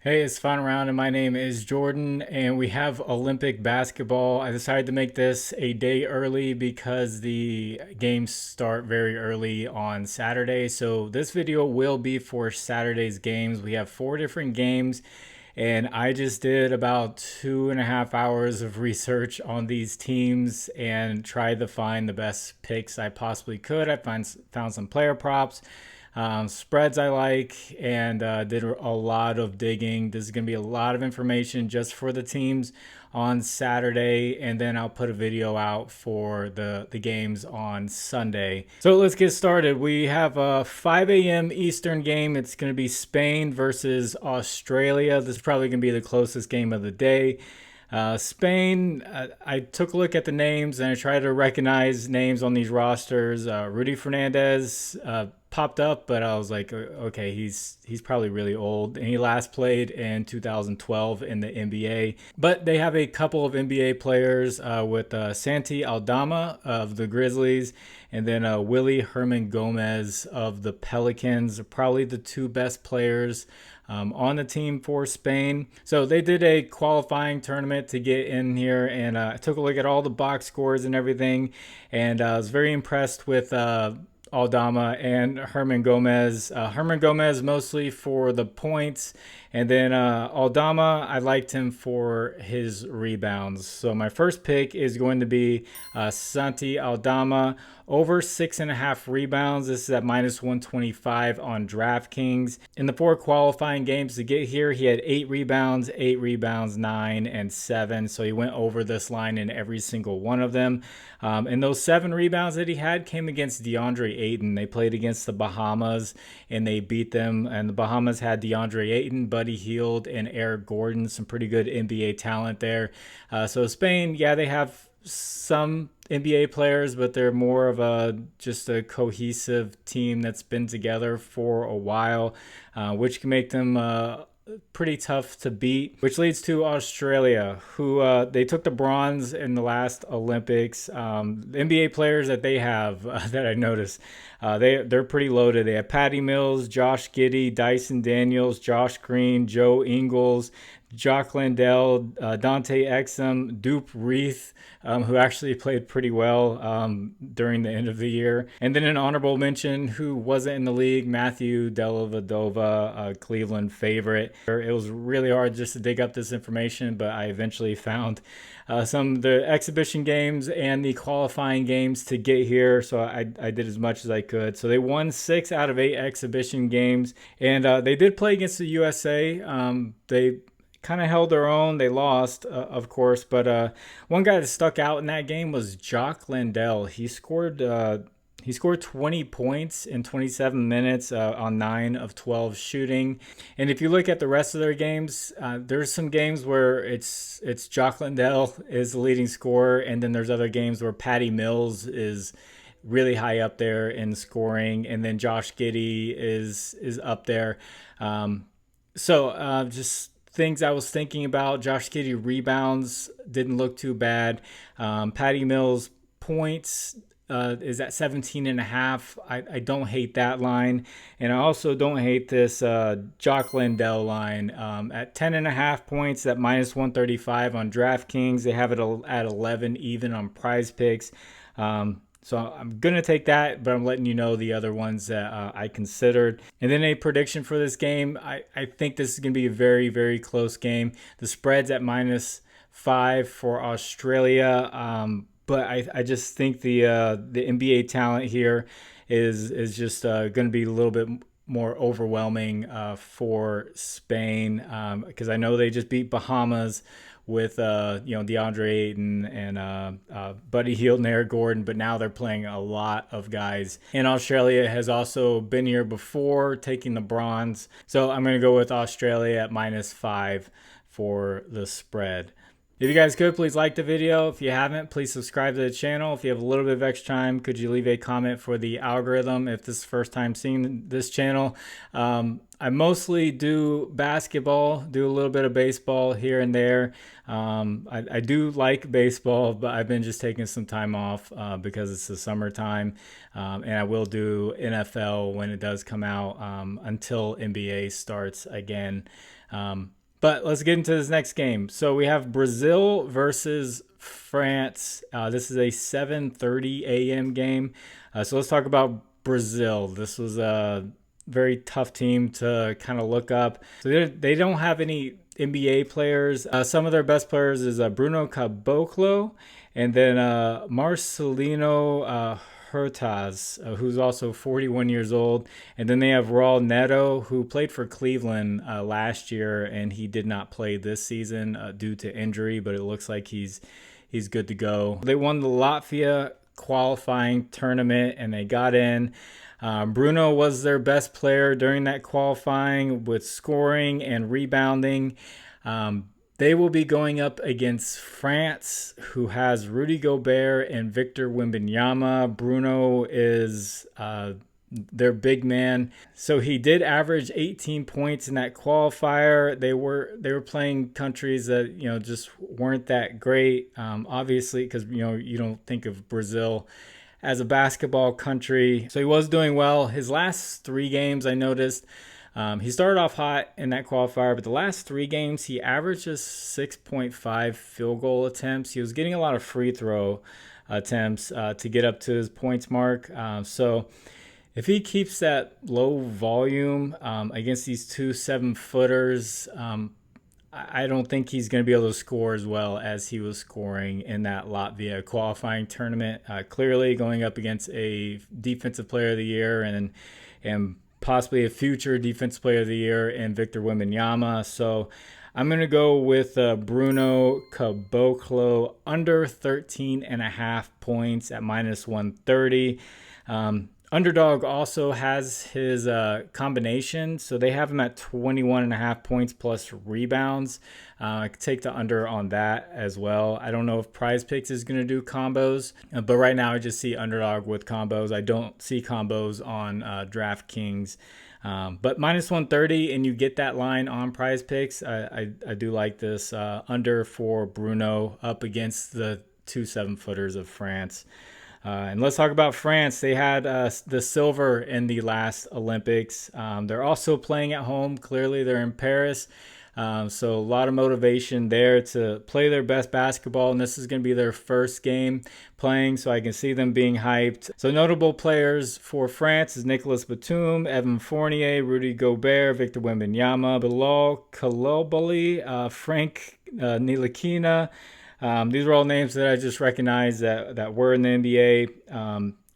Hey, it's FinalRound and my name is Jordan and we have Olympic basketball. I decided to make this a day early because the games start very early on Saturday. So this video will be for Saturday's games. We have 4 different games and I just did about 2.5 hours of research on these teams and tried to find the best picks I possibly could. I found some player props, spreads I like, and did a lot of digging. This is going to be a lot of information just for the teams on Saturday, and then I'll put a video out for the games on Sunday. So let's get started. We have a 5 a.m. Eastern game. It's going to be Spain versus Australia. This is probably going to be the closest game of the day. Spain, I took a look at the names and I tried to recognize names on these rosters. Rudy Fernandez popped up, but I was like, okay, he's probably really old. And he last played in 2012 in the NBA. But they have a couple of NBA players with Santi Aldama of the Grizzlies and then Willie Herman Gomez of the Pelicans, probably the two best players on the team for Spain. So they did a qualifying tournament to get in here, and I took a look at all the box scores and everything, and I was very impressed with Aldama and Herman Gomez. Herman Gomez mostly for the points, and then Aldama, I liked him for his rebounds. So my first pick is going to be Santi Aldama over 6.5 rebounds. This is at -125 on DraftKings. In the 4 qualifying games to get here, he had 8 rebounds, 9, and 7. So he went over this line in every single one of them. And those 7 rebounds that he had came against DeAndre Ayton. They played against the Bahamas and they beat them. And the Bahamas had DeAndre Ayton, Buddy Hield, and Eric Gordon, some pretty good NBA talent there. So Spain, yeah, they have some NBA players, but they're more of just a cohesive team that's been together for a while, which can make them pretty tough to beat, which leads to Australia, who they took the bronze in the last Olympics. The NBA players that they have that I noticed, they're pretty loaded. They have Patty Mills, Josh Giddey, Dyson Daniels, Josh Green, Joe Ingles, Jock Landell, Dante Exum, Dupe Reith, who actually played pretty well during the end of the year. And then an honorable mention who wasn't in the league, Matthew Dellavedova, Cleveland favorite. It was really hard just to dig up this information, but I eventually found some of the exhibition games and the qualifying games to get here. So I did as much as I could. So they won 6 out of 8 exhibition games, and they did play against the USA. They kind of held their own. They lost, of course, but one guy that stuck out in that game was Jock Landell. He scored 20 points in 27 minutes on 9 of 12 shooting. And if you look at the rest of their games, there's some games where it's Jock Landell is the leading scorer, and then there's other games where Patty Mills is really high up there in scoring, and then Josh Giddey is up there. Just things I was thinking about. Josh Giddey rebounds didn't look too bad. Patty Mills points is at 17.5. I don't hate that line. And I also don't hate this Jock Landell line at 10.5 points at -135 on DraftKings. They have it at 11 even on Prizepicks. So I'm going to take that, but I'm letting you know the other ones that I considered. And then a prediction for this game. I think this is going to be a very, very close game. The spread's at -5 for Australia. But I just think the NBA talent here is just going to be a little bit more overwhelming for Spain, because I know they just beat Bahamas with DeAndre Ayton and Buddy Hield and Eric Gordon, but now they're playing a lot of guys. And Australia has also been here before, taking the bronze. So I'm going to go with Australia at -5 for the spread. If you guys could, please like the video. If you haven't, please subscribe to the channel. If you have a little bit of extra time, could you leave a comment for the algorithm if this is the first time seeing this channel? I mostly do basketball, do a little bit of baseball here and there. I do like baseball, but I've been just taking some time off because it's the summertime. And I will do NFL when it does come out until NBA starts again. But let's get into this next game. So we have Brazil versus France. This is a 7:30 a.m. game. So let's talk about Brazil. This was a very tough team to kind of look up. So they don't have any NBA players. Some of their best players is Bruno Caboclo and then Marcelino Huertas, who's also 41 years old. And then they have Raul Neto, who played for Cleveland last year, and he did not play this season due to injury, but it looks like he's good to go. They won the Latvia qualifying tournament, and they got in. Bruno was their best player during that qualifying with scoring and rebounding. They will be going up against France, who has Rudy Gobert and Victor Wembanyama. Bruno is their big man. So he did average 18 points in that qualifier. They were playing countries that, just weren't that great. Obviously, because, you don't think of Brazil as a basketball country. So he was doing well. His last 3 games, I noticed, he started off hot in that qualifier, but the last 3 games, he averaged just 6.5 field goal attempts. He was getting a lot of free throw attempts to get up to his points mark. So if he keeps that low volume against these 2 7-footers, I don't think he's going to be able to score as well as he was scoring in that Latvia qualifying tournament. Clearly going up against a defensive player of the year and possibly a future defensive player of the year in Victor Wembanyama. So I'm going to go with Bruno Caboclo under 13.5 points at -130. Underdog also has his combination, so they have him at 21.5 points plus rebounds. I could take the under on that as well. I don't know if Prizepicks is going to do combos, but right now I just see Underdog with combos. I don't see combos on DraftKings. But -130, and you get that line on Prizepicks. I do like this under for Bruno up against the 2 7-footers of France. And let's talk about France. They had the silver in the last Olympics. They're also playing at home. Clearly, they're in Paris. So a lot of motivation there to play their best basketball. And this is going to be their first game playing, so I can see them being hyped. So notable players for France is Nicolas Batum, Evan Fournier, Rudy Gobert, Victor Wembanyama, Bilal Coulibaly, Frank Ntilikina. These are all names that I just recognized that were in the NBA.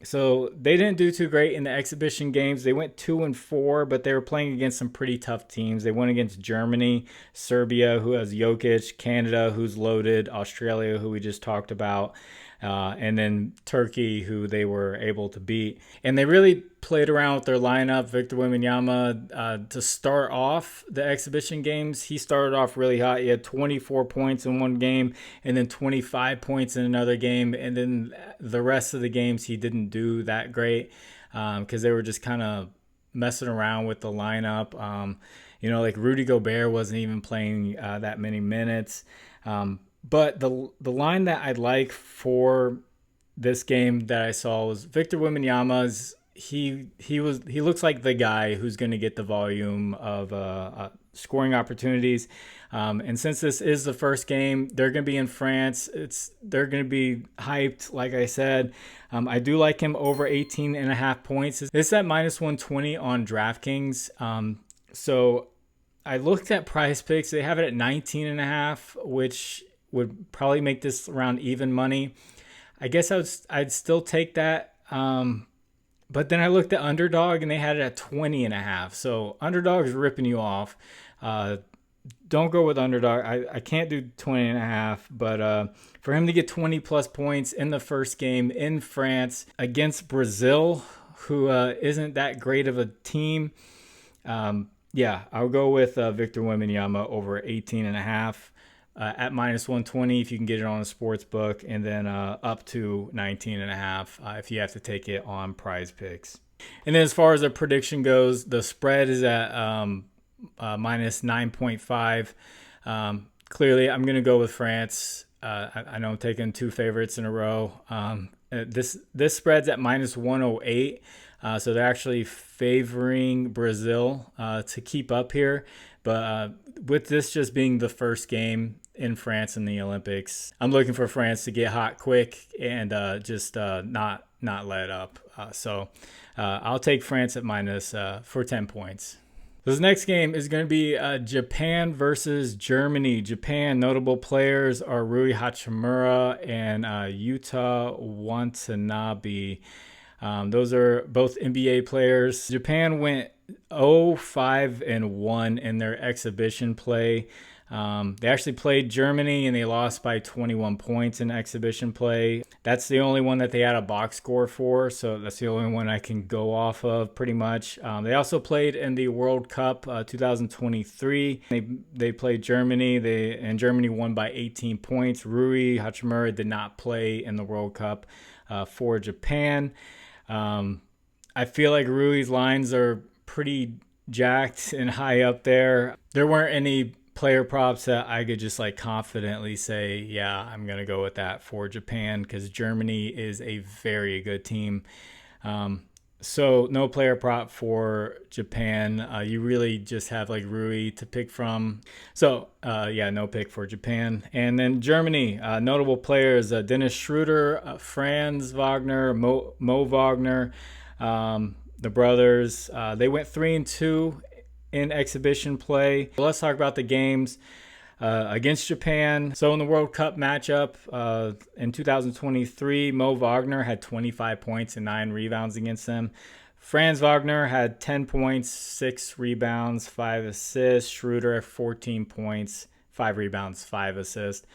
So they didn't do too great in the exhibition games. They went 2-4, but they were playing against some pretty tough teams. They went against Germany, Serbia, who has Jokic, Canada, who's loaded, Australia, who we just talked about, and then Turkey, who they were able to beat. And they really played around with their lineup. Victor Wembanyama, to start off the exhibition games, he started off really hot. He had 24 points in one game and then 25 points in another game. And then the rest of the games, he didn't do that great because they were just kind of messing around with the lineup. Like Rudy Gobert wasn't even playing that many minutes. But the line that I'd like for this game that I saw was Victor Wembanyama's. He looks like the guy who's going to get the volume of scoring opportunities. And since this is the first game, they're going to be in France. They're going to be hyped, like I said. I do like him over 18.5 points. It's at -120 on DraftKings. So I looked at Prizepicks. They have it at 19.5, which would probably make this around even money. I guess I'd still take that. But then I looked at Underdog and they had it at 20.5. So Underdog is ripping you off. Don't go with Underdog. I can't do 20.5. But for him to get 20 plus points in the first game in France against Brazil, who isn't that great of a team, I'll go with Victor Wembanyama over 18.5. At -120 if you can get it on a sports book, and then up to 19.5 if you have to take it on Prizepicks. And then as far as the prediction goes, the spread is at -9.5. Clearly, I'm going to go with France. I know I'm taking 2 favorites in a row. This spread's at -108. So they're actually favoring Brazil to keep up here. But with this just being the first game in France in the Olympics, I'm looking for France to get hot quick and just not let up. So I'll take France at minus for 10 points. This next game is going to be Japan versus Germany. Japan notable players are Rui Hachimura and Yuta Watanabe. Those are both NBA players. Japan went 0-5-1 in their exhibition play. They actually played Germany and they lost by 21 points in exhibition play. That's the only one that they had a box score for, so that's the only one I can go off of pretty much. They also played in the World Cup 2023. They played Germany, and Germany won by 18 points. Rui Hachimura did not play in the World Cup for Japan. I feel like Rui's lines are pretty jacked and high up there. There weren't any player props that I could just like confidently say, yeah, I'm going to go with that for Japan, because Germany is a very good team. So no player prop for Japan. You really just have like Rui to pick from. So yeah, no pick for Japan. And then Germany, notable players, Dennis Schroeder, Franz Wagner, Mo Wagner, the brothers. They went 3-2 in exhibition play. Let's talk about the games against Japan. So in the World Cup matchup in 2023, Mo Wagner had 25 points and 9 rebounds against them. Franz Wagner had 10 points, 6 rebounds, 5 assists. Schroeder 14 points, 5 rebounds, 5 assists.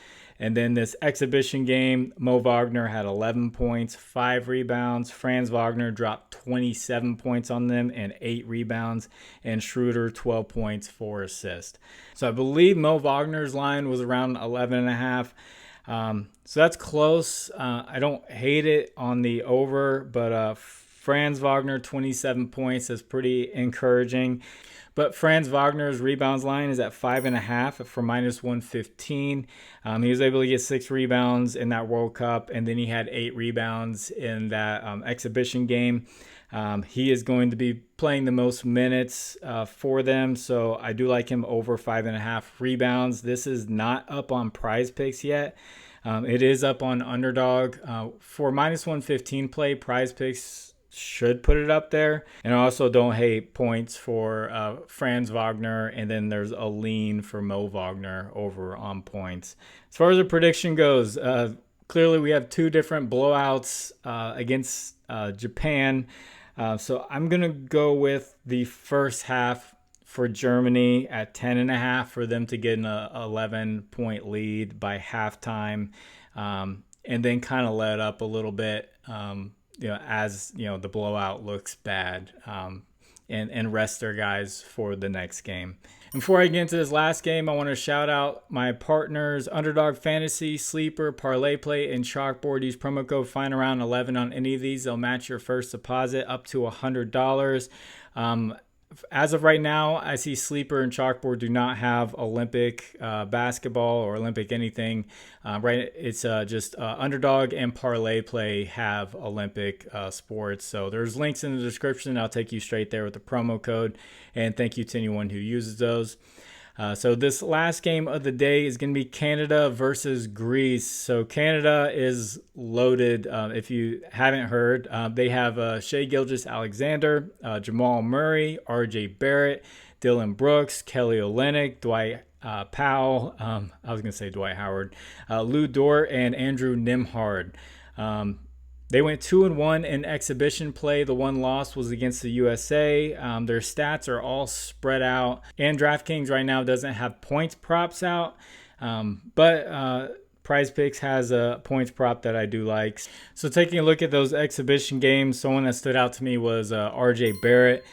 And then this exhibition game, Mo Wagner had 11 points, 5 rebounds. Franz Wagner dropped 27 points on them and 8 rebounds. And Schroeder 12 points, 4 assists. So I believe Mo Wagner's line was around 11.5. So that's close. I don't hate it on the over, but Franz Wagner 27 points is pretty encouraging. But Franz Wagner's rebounds line is at 5.5 for minus 115. He was able to get 6 rebounds in that World Cup, and then he had 8 rebounds in that exhibition game. He is going to be playing the most minutes for them, so I do like him over 5.5 rebounds. This is not up on Prizepicks yet. It is up on Underdog. For minus 115 play, Prizepicks should put it up there. And I also don't hate points for Franz Wagner, and then there's a lean for Mo Wagner over on points. As far as the prediction goes, clearly we have 2 different blowouts against Japan. So I'm going to go with the first half for Germany at 10.5 for them to get an 11-point lead by halftime, and then kind of let up a little bit. As the blowout looks bad, and rest their guys for the next game. And before I get into this last game, I want to shout out my partners, Underdog Fantasy, Sleeper, ParlayPlay, and ChalkBoard. Use promo code FinalRound11 on any of these. They'll match your first deposit up to $100. As of right now, I see Sleeper and ChalkBoard do not have Olympic basketball or Olympic anything. Right? It's just Underdog and ParlayPlay have Olympic sports. So there's links in the description. I'll take you straight there with the promo code. And thank you to anyone who uses those. So this last game of the day is going to be Canada versus Greece. So Canada is loaded. If you haven't heard, they have Shai Gilgeous-Alexander, Jamal Murray, R.J. Barrett, Dylan Brooks, Kelly Olynyk, Dwight Powell. I was going to say Dwight Howard, Lou Dort, and Andrew Nembhard. They went 2-1 in exhibition play. The one loss was against the USA. Their stats are all spread out. And DraftKings right now doesn't have points props out. But Prizepicks has a points prop that I do like. So taking a look at those exhibition games, someone that stood out to me was R.J. Barrett.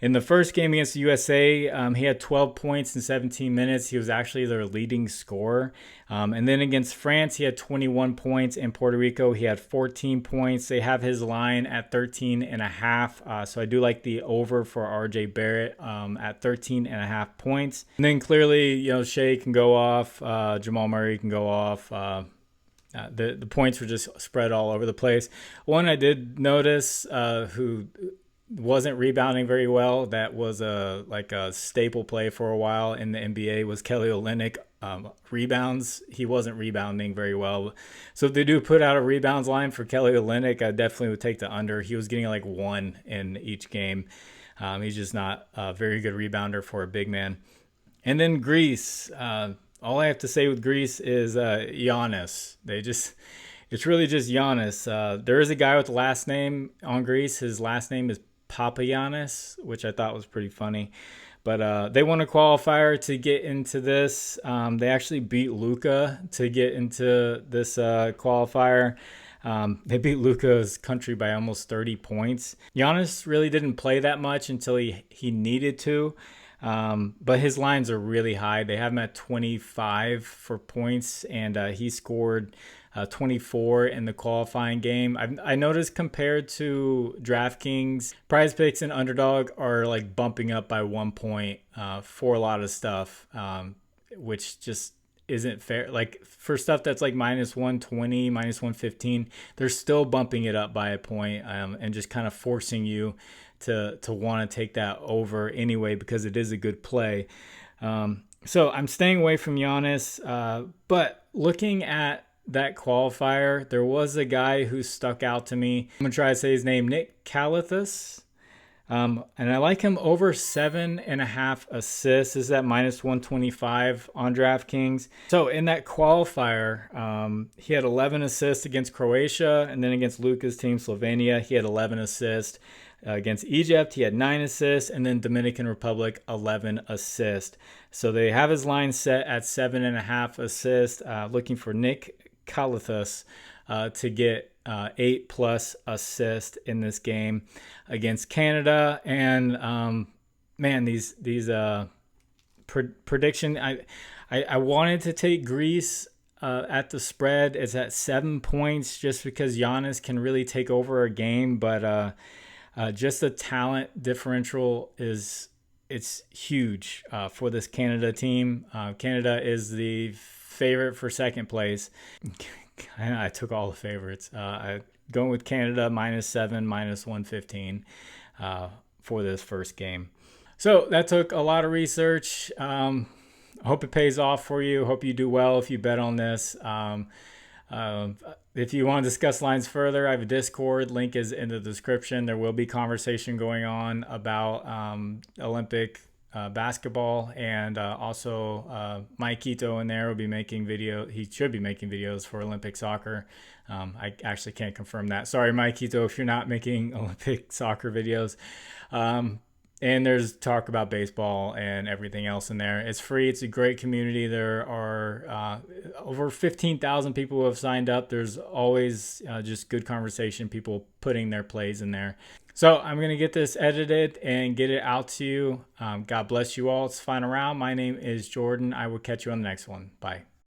In the first game against the USA, he had 12 points in 17 minutes. He was actually their leading scorer. And then against France, he had 21 points. In Puerto Rico, he had 14 points. They have his line at 13.5. So I do like the over for RJ Barrett at 13.5 points. And then clearly, Shai can go off. Jamal Murray can go off. The points were just spread all over the place. One I did notice who wasn't rebounding very well. That was a staple play for a while in the NBA was Kelly Olynyk. Rebounds, he wasn't rebounding very well. So if they do put out a rebounds line for Kelly Olynyk, I definitely would take the under. He was getting like one in each game. He's just not a very good rebounder for a big man. And then Greece. All I have to say with Greece is Giannis. It's really just Giannis. There is a guy with the last name on Greece. His last name is Papagiannis, which I thought was pretty funny. But they won a qualifier to get into this. They actually beat Luka to get into this qualifier. They beat Luka's country by almost 30 points. Giannis really didn't play that much until he needed to. But his lines are really high. They have him at 25 for points, and he scored 24 in the qualifying game. I noticed compared to DraftKings, Prizepicks and Underdog are like bumping up by 1 point for a lot of stuff, which just isn't fair. Like for stuff that's like minus 120, minus 115, they're still bumping it up by a point and just kind of forcing you to want to take that over anyway because it is a good play. So I'm staying away from Giannis, but looking at that qualifier, there was a guy who stuck out to me. I'm going to try to say his name, Nick Calathis. And I like him over 7.5 assists. This is at minus 125 on DraftKings. So in that qualifier, he had 11 assists against Croatia, and then against Luka's team, Slovenia, he had 11 assists. Against Egypt, he had 9 assists, and then Dominican Republic, 11 assists. So they have his line set at 7.5 assists, looking for Nick Calathis to get 8+ assists in this game against Canada. And man, these prediction, I wanted to take Greece at the spread. It's at 7 points just because Giannis can really take over a game, but just the talent differential it's huge for this Canada team. Canada is the favorite for second place. I took all the favorites. Going with Canada -7, minus 115 for this first game. So that took a lot of research. I hope it pays off for you. Hope you do well if you bet on this. If you want to discuss lines further, I have a Discord. Link is in the description. There will be conversation going on about Olympic basketball, and also Mike Quito in there will be making video. He should be making videos for Olympic soccer. I actually can't confirm that. Sorry, Mike Quito, if you're not making Olympic soccer videos. And there's talk about baseball and everything else in there. It's free. It's a great community. There are over 15,000 people who have signed up. There's always just good conversation, people putting their plays in there. So I'm going to get this edited and get it out to you. God bless you all. It's Final Round. My name is Jordan. I will catch you on the next one. Bye.